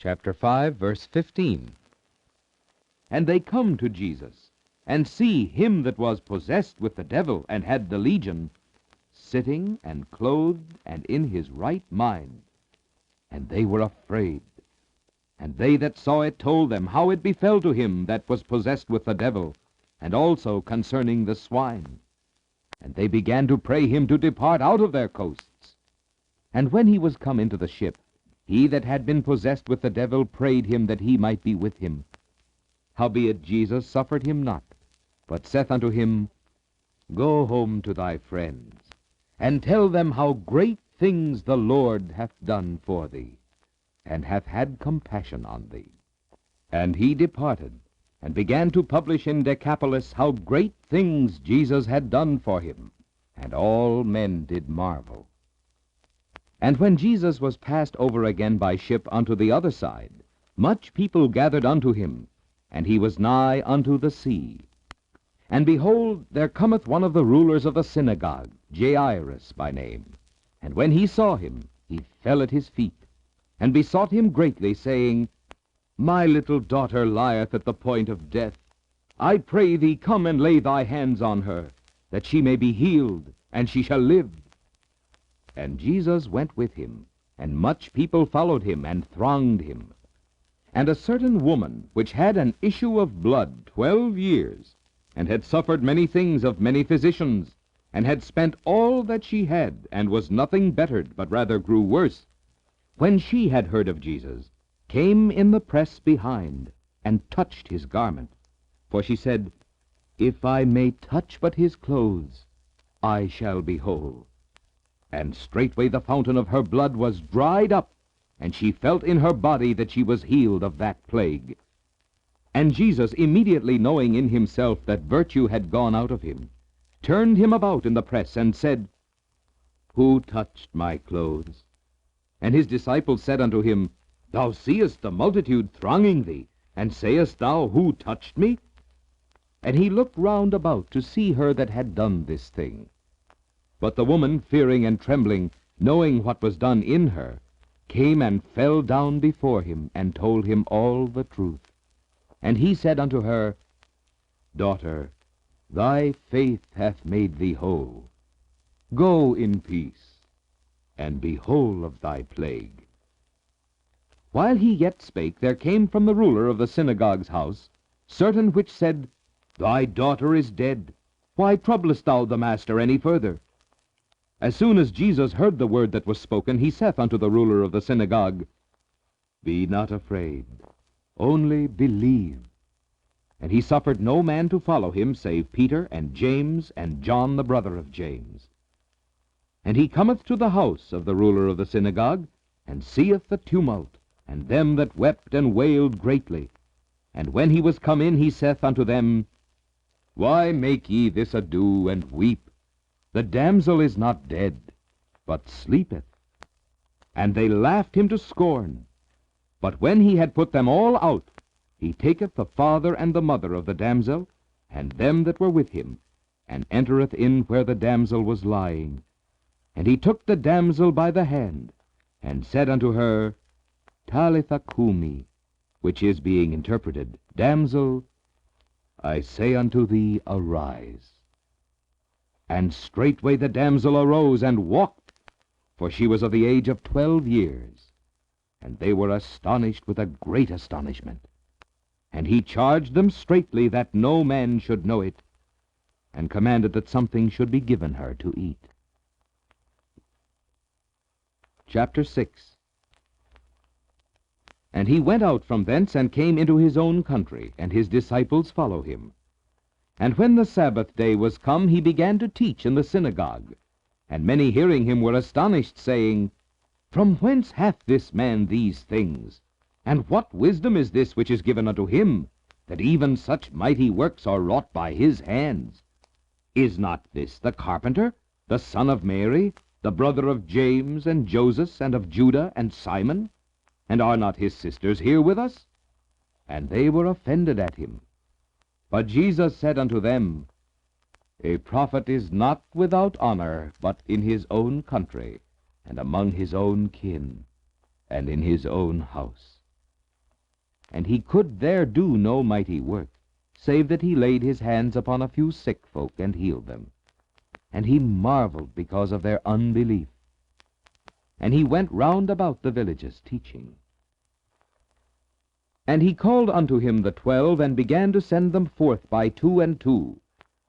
chapter 5, verse 15. And they come to Jesus, and see him that was possessed with the devil, and had the legion, sitting and clothed and in his right mind. And they were afraid. And they that saw it told them how it befell to him that was possessed with the devil, and also concerning the swine. And they began to pray him to depart out of their coasts. And when he was come into the ship, he that had been possessed with the devil prayed him that he might be with him. Howbeit Jesus suffered him not, but saith unto him, Go home to thy friends, and tell them how great things the Lord hath done for thee, and hath had compassion on thee. And he departed, and began to publish in Decapolis how great things Jesus had done for him, and all men did marvel. And when Jesus was passed over again by ship unto the other side, much people gathered unto him, and he was nigh unto the sea. And behold, there cometh one of the rulers of the synagogue, Jairus by name. And when he saw him, he fell at his feet, and besought him greatly, saying, My little daughter lieth at the point of death. I pray thee, come and lay thy hands on her, that she may be healed, and she shall live. And Jesus went with him, and much people followed him, and thronged him. And a certain woman, which had an issue of blood 12 years, and had suffered many things of many physicians, and had spent all that she had, and was nothing bettered, but rather grew worse, when she had heard of Jesus, came in the press behind, and touched his garment. For she said, If I may touch but his clothes, I shall be whole. And straightway the fountain of her blood was dried up, and she felt in her body that she was healed of that plague. And Jesus, immediately knowing in himself that virtue had gone out of him, turned him about in the press, and said, Who touched my clothes? And his disciples said unto him, Thou seest the multitude thronging thee, and sayest thou, Who touched me? And he looked round about to see her that had done this thing. But the woman, fearing and trembling, knowing what was done in her, came and fell down before him, and told him all the truth. And he said unto her, Daughter, thy faith hath made thee whole. Go in peace, and be whole of thy plague. While he yet spake, there came from the ruler of the synagogue's house certain which said, Thy daughter is dead. Why troublest thou the master any further? As soon as Jesus heard the word that was spoken, he saith unto the ruler of the synagogue, Be not afraid, only believe. And he suffered no man to follow him, save Peter and James and John the brother of James. And he cometh to the house of the ruler of the synagogue, and seeth the tumult, and them that wept and wailed greatly. And when he was come in, he saith unto them, Why make ye this ado, and weep? The damsel is not dead, but sleepeth. And they laughed him to scorn. But when he had put them all out, he taketh the father and the mother of the damsel, and them that were with him, and entereth in where the damsel was lying. And he took the damsel by the hand, and said unto her, Talitha cumi, which is, being interpreted, Damsel, I say unto thee, arise. And straightway the damsel arose and walked, for she was of the age of 12 years. And they were astonished with a great astonishment. And he charged them straitly that no man should know it, and commanded that something should be given her to eat. Chapter 6. And he went out from thence, and came into his own country, and his disciples follow him. And when the Sabbath day was come, he began to teach in the synagogue. And many hearing him were astonished, saying, From whence hath this man these things? And what wisdom is this which is given unto him, that even such mighty works are wrought by his hands? Is not this the carpenter, the son of Mary, the brother of James and Joseph, and of Judah and Simon? And are not his sisters here with us? And they were offended at him. But Jesus said unto them, A prophet is not without honor, but in his own country, and among his own kin, and in his own house. and he could there do no mighty work, save that he laid his hands upon a few sick folk and healed them. And he marveled because of their unbelief. And he went round about the villages teaching. And he called unto him the 12, and began to send them forth by 2 and 2,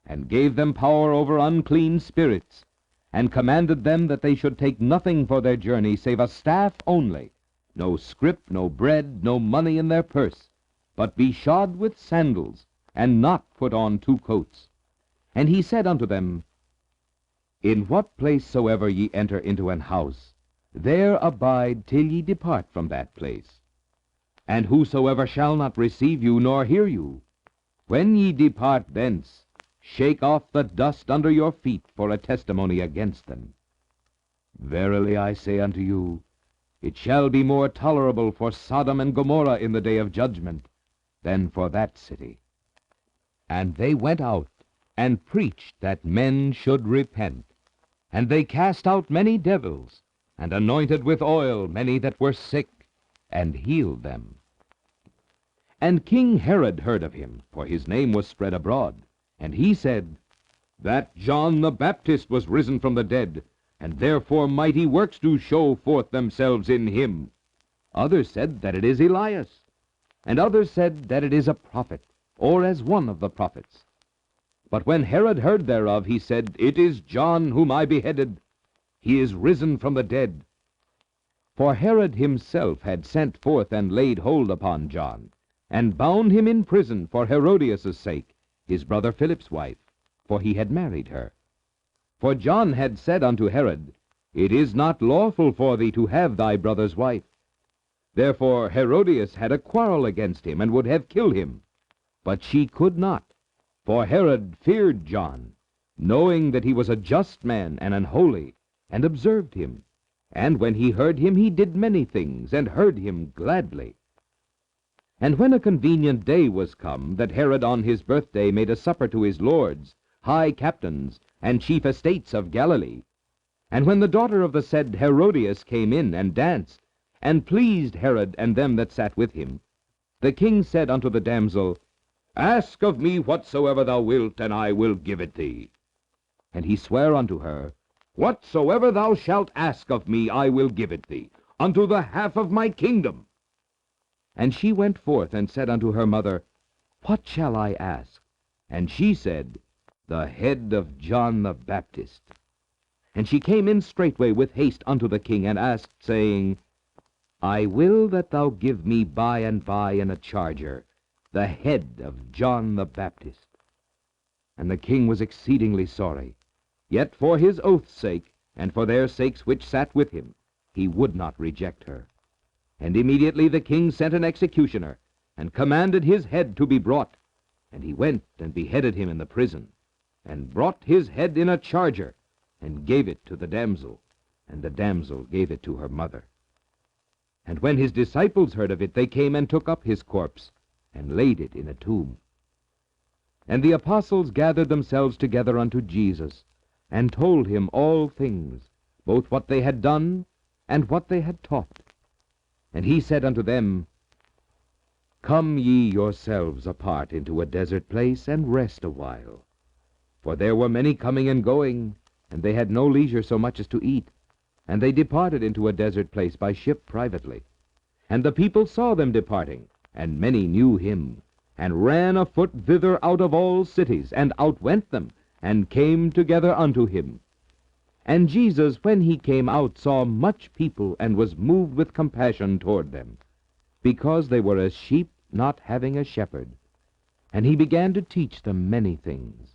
and gave them power over unclean spirits, and commanded them that they should take nothing for their journey, save a staff only, no scrip, no bread, no money in their purse, but be shod with sandals, and not put on 2 coats. And he said unto them, In what place soever ye enter into an house, there abide till ye depart from that place. And whosoever shall not receive you, nor hear you, when ye depart thence, shake off the dust under your feet for a testimony against them. Verily I say unto you, it shall be more tolerable for Sodom and Gomorrah in the day of judgment than for that city. And they went out and preached that men should repent. And they cast out many devils, and anointed with oil many that were sick, and healed them. And King Herod heard of him, for his name was spread abroad. And he said, That John the Baptist was risen from the dead, and therefore mighty works do show forth themselves in him. Others said that it is Elias, and others said that it is a prophet, or as one of the prophets. But when Herod heard thereof, he said, It is John whom I beheaded. He is risen from the dead. For Herod himself had sent forth and laid hold upon John, and bound him in prison for Herodias' sake, his brother Philip's wife, for he had married her. For John had said unto Herod, It is not lawful for thee to have thy brother's wife. Therefore Herodias had a quarrel against him, and would have killed him. But she could not, for Herod feared John, knowing that he was a just man and an holy, and observed him. And when he heard him, he did many things, and heard him gladly. And when a convenient day was come, that Herod on his birthday made a supper to his lords, high captains, and chief estates of Galilee, and when the daughter of the said Herodias came in and danced, and pleased Herod and them that sat with him, the king said unto the damsel, Ask of me whatsoever thou wilt, and I will give it thee. And he sware unto her, Whatsoever thou shalt ask of me, I will give it thee, unto the half of my kingdom. And she went forth and said unto her mother, What shall I ask? And she said, The head of John the Baptist. And she came in straightway with haste unto the king, and asked, saying, I will that thou give me by and by in a charger the head of John the Baptist. And the king was exceedingly sorry, yet for his oath's sake, and for their sakes which sat with him, he would not reject her. And immediately the king sent an executioner, and commanded his head to be brought. And he went and beheaded him in the prison, and brought his head in a charger, and gave it to the damsel, and the damsel gave it to her mother. And when his disciples heard of it, they came and took up his corpse, and laid it in a tomb. And the apostles gathered themselves together unto Jesus, and told him all things, both what they had done, and what they had taught. And he said unto them, Come ye yourselves apart into a desert place, and rest a while. For there were many coming and going, and they had no leisure so much as to eat. And they departed into a desert place by ship privately. And the people saw them departing, and many knew him, and ran afoot thither out of all cities, and outwent them, and came together unto him. And Jesus, when he came out, saw much people, and was moved with compassion toward them, because they were as sheep not having a shepherd. And he began to teach them many things.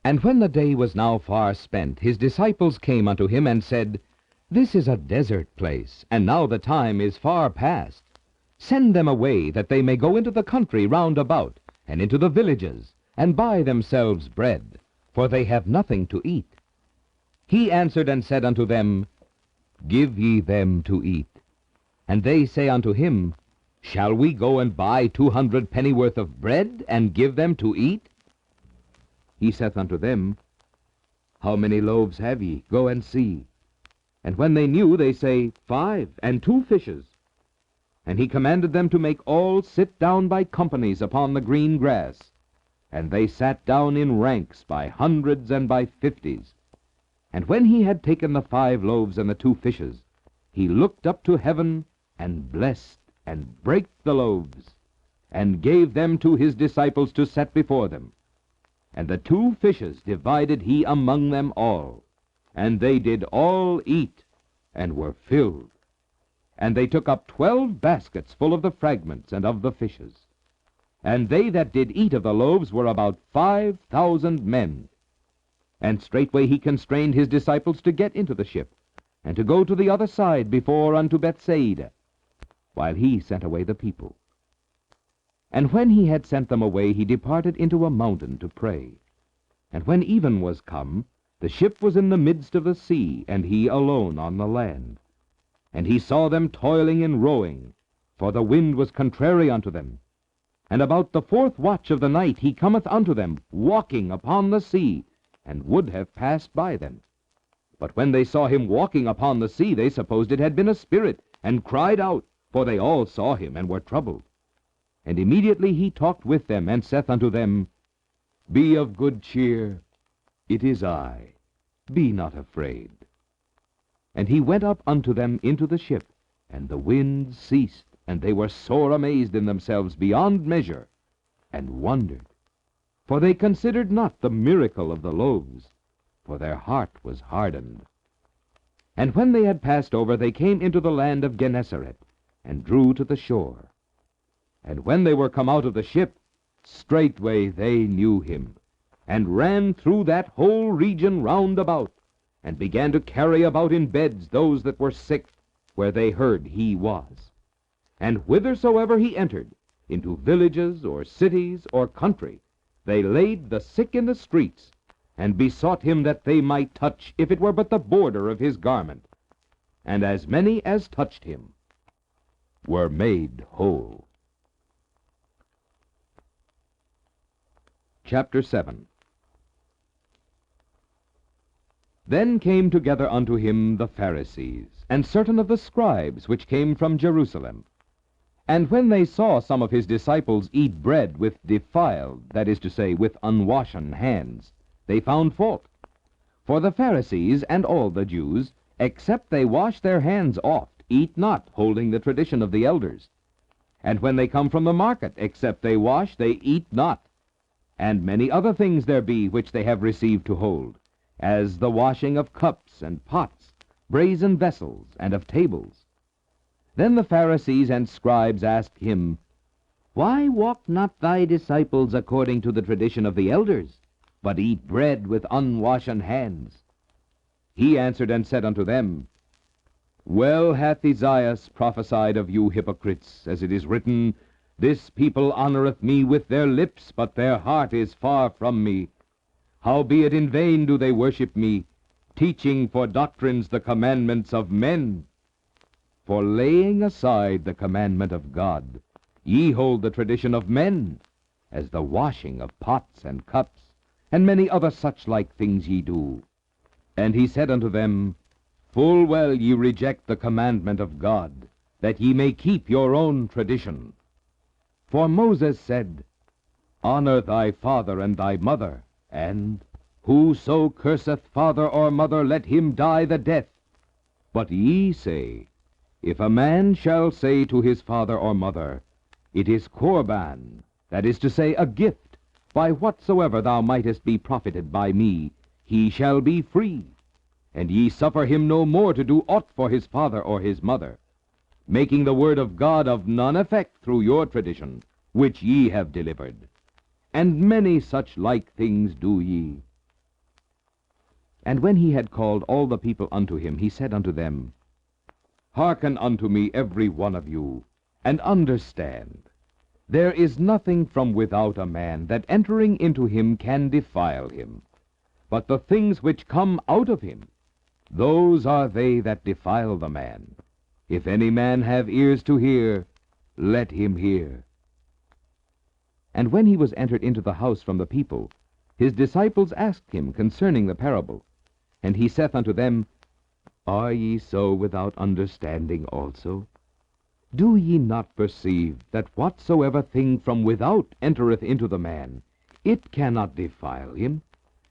And when the day was now far spent, his disciples came unto him, and said, This is a desert place, and now the time is far past. Send them away, that they may go into the country round about, and into the villages, and buy themselves bread, for they have nothing to eat. He answered and said unto them, Give ye them to eat. And they say unto him, Shall we go and buy 200 pennyworth of bread, and give them to eat? He saith unto them, How many loaves have ye? Go and see. And when they knew, they say, 5, and 2 fishes. And he commanded them to make all sit down by companies upon the green grass. And they sat down in ranks by hundreds and by fifties. And when he had taken the 5 loaves and the 2 fishes, he looked up to heaven, and blessed, and brake the loaves, and gave them to his disciples to set before them. And the 2 fishes divided he among them all. And they did all eat, and were filled. And they took up 12 baskets full of the fragments and of the fishes. And they that did eat of the loaves were about 5,000 men. And straightway he constrained his disciples to get into the ship, and to go to the other side before unto Bethsaida, while he sent away the people. And when he had sent them away, he departed into a mountain to pray. And when even was come, the ship was in the midst of the sea, and he alone on the land. And he saw them toiling in rowing, for the wind was contrary unto them. And about the 4th watch of the night he cometh unto them, walking upon the sea, and would have passed by them. But when they saw him walking upon the sea, they supposed it had been a spirit, and cried out, for they all saw him, and were troubled. And immediately he talked with them, and saith unto them, Be of good cheer, it is I, be not afraid. And he went up unto them into the ship, and the wind ceased, and they were sore amazed in themselves beyond measure, and wondered. For they considered not the miracle of the loaves, for their heart was hardened. And when they had passed over, they came into the land of Gennesaret, and drew to the shore. And when they were come out of the ship, straightway they knew him, and ran through that whole region round about, and began to carry about in beds those that were sick, where they heard he was. And whithersoever he entered, into villages or cities or country, they laid the sick in the streets, and besought him that they might touch, if it were but the border of his garment. And as many as touched him were made whole. Chapter 7. Then came together unto him the Pharisees, and certain of the scribes which came from Jerusalem. And when they saw some of his disciples eat bread with defiled, that is to say, with unwashen hands, they found fault. For the Pharisees and all the Jews, except they wash their hands oft, eat not, holding the tradition of the elders. And when they come from the market, except they wash, they eat not. And many other things there be which they have received to hold, as the washing of cups and pots, brazen vessels, and of tables. Then the Pharisees and scribes asked him, Why walk not thy disciples according to the tradition of the elders, but eat bread with unwashen hands? He answered and said unto them, Well hath Esaias prophesied of you hypocrites, as it is written, This people honoureth me with their lips, but their heart is far from me. Howbeit in vain do they worship me, teaching for doctrines the commandments of men. For laying aside the commandment of God, ye hold the tradition of men, as the washing of pots and cups, and many other such like things ye do. And he said unto them, Full well ye reject the commandment of God, that ye may keep your own tradition. For Moses said, Honor thy father and thy mother, and whoso curseth father or mother, let him die the death. But ye say, If a man shall say to his father or mother, It is Corban, that is to say, a gift, by whatsoever thou mightest be profited by me, he shall be free. And ye suffer him no more to do aught for his father or his mother, making the word of God of none effect through your tradition, which ye have delivered. And many such like things do ye. And when he had called all the people unto him, he said unto them, Hearken unto me every one of you, and understand. There is nothing from without a man that entering into him can defile him. But the things which come out of him, those are they that defile the man. If any man have ears to hear, let him hear. And when he was entered into the house from the people, his disciples asked him concerning the parable. And he saith unto them, Are ye so without understanding also? Do ye not perceive that whatsoever thing from without entereth into the man, it cannot defile him,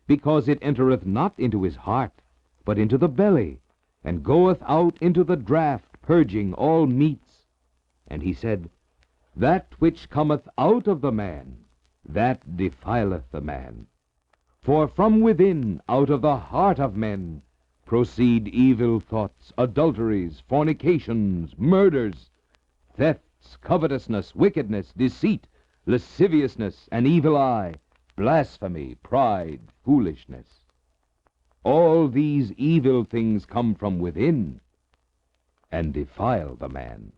because it entereth not into his heart, but into the belly, and goeth out into the draught, purging all meats? And he said, That which cometh out of the man, that defileth the man. For from within, out of the heart of men, proceed evil thoughts, adulteries, fornications, murders, thefts, covetousness, wickedness, deceit, lasciviousness, an evil eye, blasphemy, pride, foolishness. All these evil things come from within, and defile the man.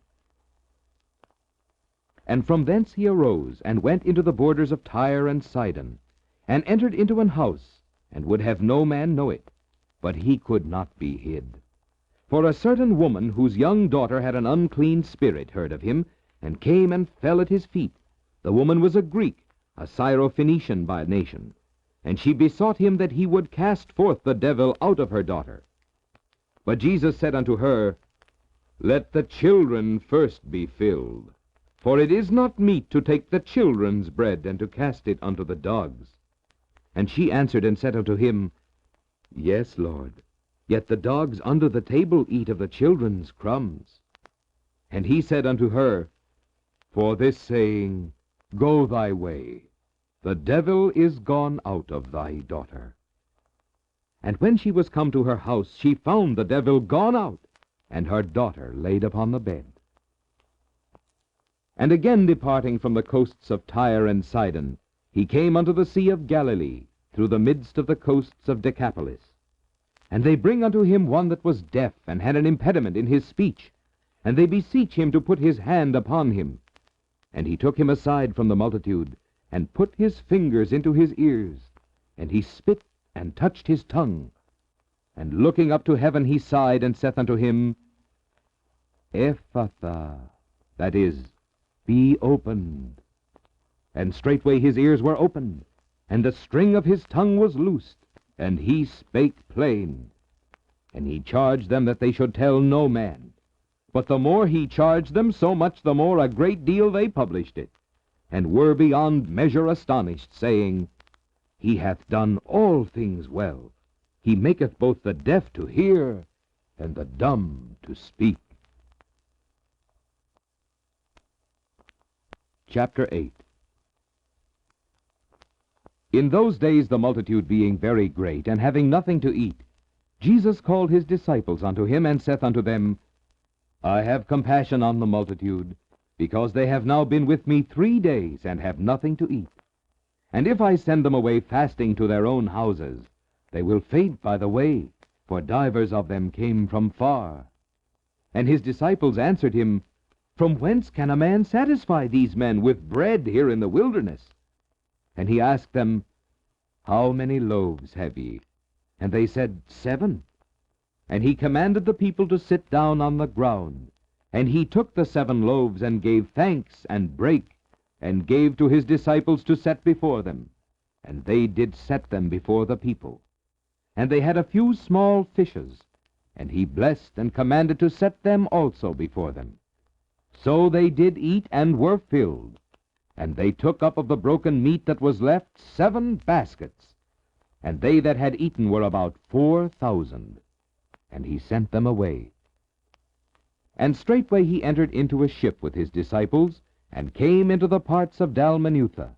And from thence he arose, and went into the borders of Tyre and Sidon, and entered into an house, and would have no man know it, but he could not be hid. For a certain woman, whose young daughter had an unclean spirit, heard of him, and came and fell at his feet. The woman was a Greek, a Syrophoenician by nation, and she besought him that he would cast forth the devil out of her daughter. But Jesus said unto her, Let the children first be filled, for it is not meet to take the children's bread, and to cast it unto the dogs. And she answered and said unto him, Yes, Lord, yet the dogs under the table eat of the children's crumbs. And he said unto her, For this saying, Go thy way, the devil is gone out of thy daughter. And when she was come to her house, she found the devil gone out, and her daughter laid upon the bed. And again departing from the coasts of Tyre and Sidon, he came unto the sea of Galilee, through the midst of the coasts of Decapolis. And they bring unto him one that was deaf, and had an impediment in his speech. And they beseech him to put his hand upon him. And he took him aside from the multitude, and put his fingers into his ears. And he spit, and touched his tongue. And looking up to heaven, he sighed, and saith unto him, Ephphatha, that is, be opened. And straightway his ears were opened, and the string of his tongue was loosed, and he spake plain. And he charged them that they should tell no man. But the more he charged them, so much the more a great deal they published it, and were beyond measure astonished, saying, He hath done all things well. He maketh both the deaf to hear, and the dumb to speak. Chapter 8. In those days the multitude being very great, and having nothing to eat, Jesus called his disciples unto him, and saith unto them, I have compassion on the multitude, because they have now been with me 3 days, and have nothing to eat. And if I send them away fasting to their own houses, they will faint by the way, for divers of them came from far. And his disciples answered him, From whence can a man satisfy these men with bread here in the wilderness? And he asked them, How many loaves have ye? And they said, 7. And he commanded the people to sit down on the ground. And he took the 7 loaves, and gave thanks, and brake, and gave to his disciples to set before them. And they did set them before the people. And they had a few small fishes, and he blessed, and commanded to set them also before them. So they did eat, and were filled. And they took up of the broken meat that was left 7 baskets. And they that had eaten were about 4,000. And he sent them away. And straightway he entered into a ship with his disciples, and came into the parts of Dalmanutha.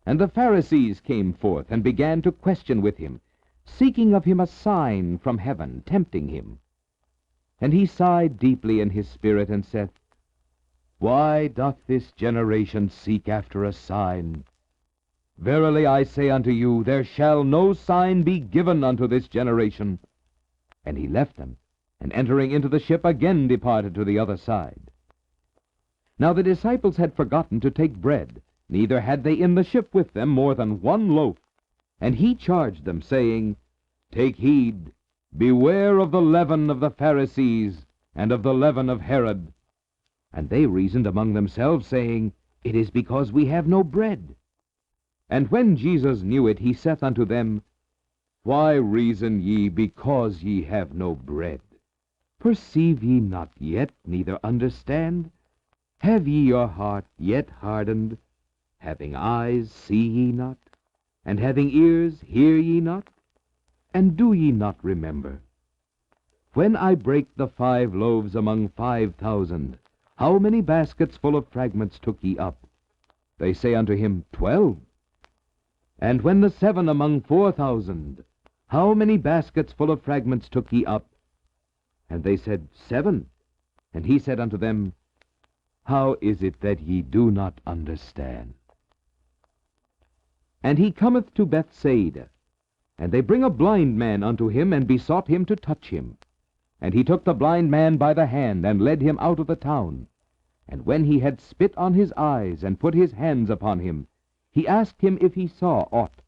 And the Pharisees came forth, and began to question with him, seeking of him a sign from heaven, tempting him. And he sighed deeply in his spirit, and saith, Why doth this generation seek after a sign? Verily I say unto you, there shall no sign be given unto this generation. And he left them, and entering into the ship again departed to the other side. Now the disciples had forgotten to take bread, neither had they in the ship with them more than 1 loaf. And he charged them, saying, Take heed, beware of the leaven of the Pharisees, and of the leaven of Herod. And they reasoned among themselves, saying, It is because we have no bread. And when Jesus knew it, he saith unto them, Why reason ye, because ye have no bread? Perceive ye not yet, neither understand? Have ye your heart yet hardened? Having eyes, see ye not? And having ears, hear ye not? And do ye not remember? When I brake the 5 loaves among 5,000, how many baskets full of fragments took ye up? They say unto him, 12. And when the 7 among 4,000, how many baskets full of fragments took ye up? And they said, 7. And he said unto them, How is it that ye do not understand? And he cometh to Bethsaida, and they bring a blind man unto him, and besought him to touch him. And he took the blind man by the hand, and led him out of the town. And when he had spit on his eyes, and put his hands upon him, he asked him if he saw aught.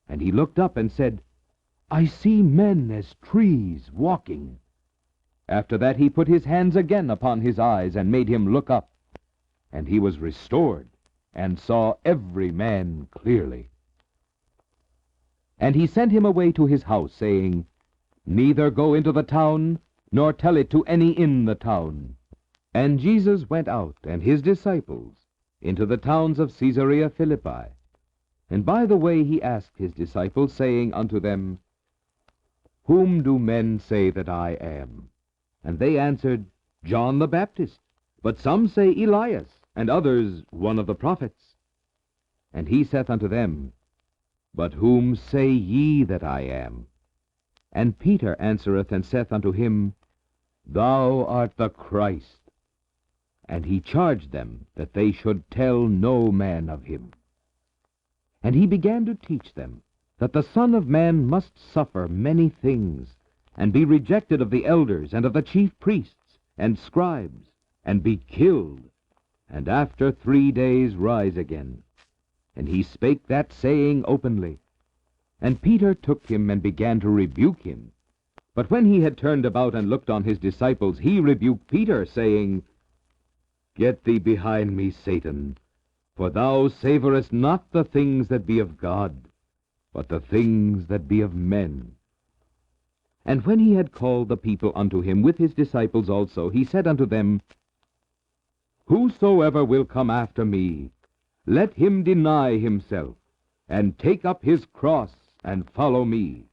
And he looked up and said, I see men as trees walking. After that he put his hands again upon his eyes, and made him look up. And he was restored, and saw every man clearly. And he sent him away to his house, saying, Neither go into the town, nor tell it to any in the town. And Jesus went out, and his disciples, into the towns of Caesarea Philippi. And by the way he asked his disciples, saying unto them, Whom do men say that I am? And they answered, John the Baptist, but some say Elias, and others one of the prophets. And he saith unto them, But whom say ye that I am? And Peter answereth and saith unto him, Thou art the Christ. And he charged them that they should tell no man of him. And he began to teach them that the Son of Man must suffer many things, and be rejected of the elders and of the chief priests and scribes, and be killed, and after 3 days rise again. And he spake that saying openly. And Peter took him and began to rebuke him. But when he had turned about and looked on his disciples, he rebuked Peter, saying, Get thee behind me, Satan, for thou savorest not the things that be of God, but the things that be of men. And when he had called the people unto him with his disciples also, he said unto them, Whosoever will come after me, let him deny himself, and take up his cross, and follow me.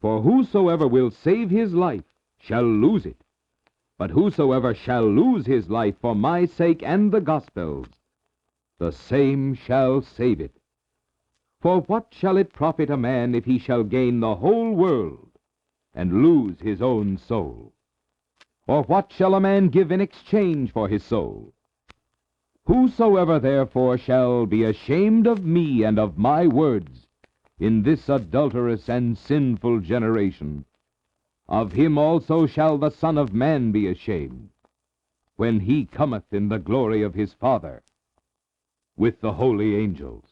For whosoever will save his life shall lose it. But whosoever shall lose his life for my sake and the gospel's, the same shall save it. For what shall it profit a man if he shall gain the whole world, and lose his own soul? Or what shall a man give in exchange for his soul? Whosoever therefore shall be ashamed of me and of my words in this adulterous and sinful generation, of him also shall the Son of Man be ashamed, when he cometh in the glory of his Father with the holy angels.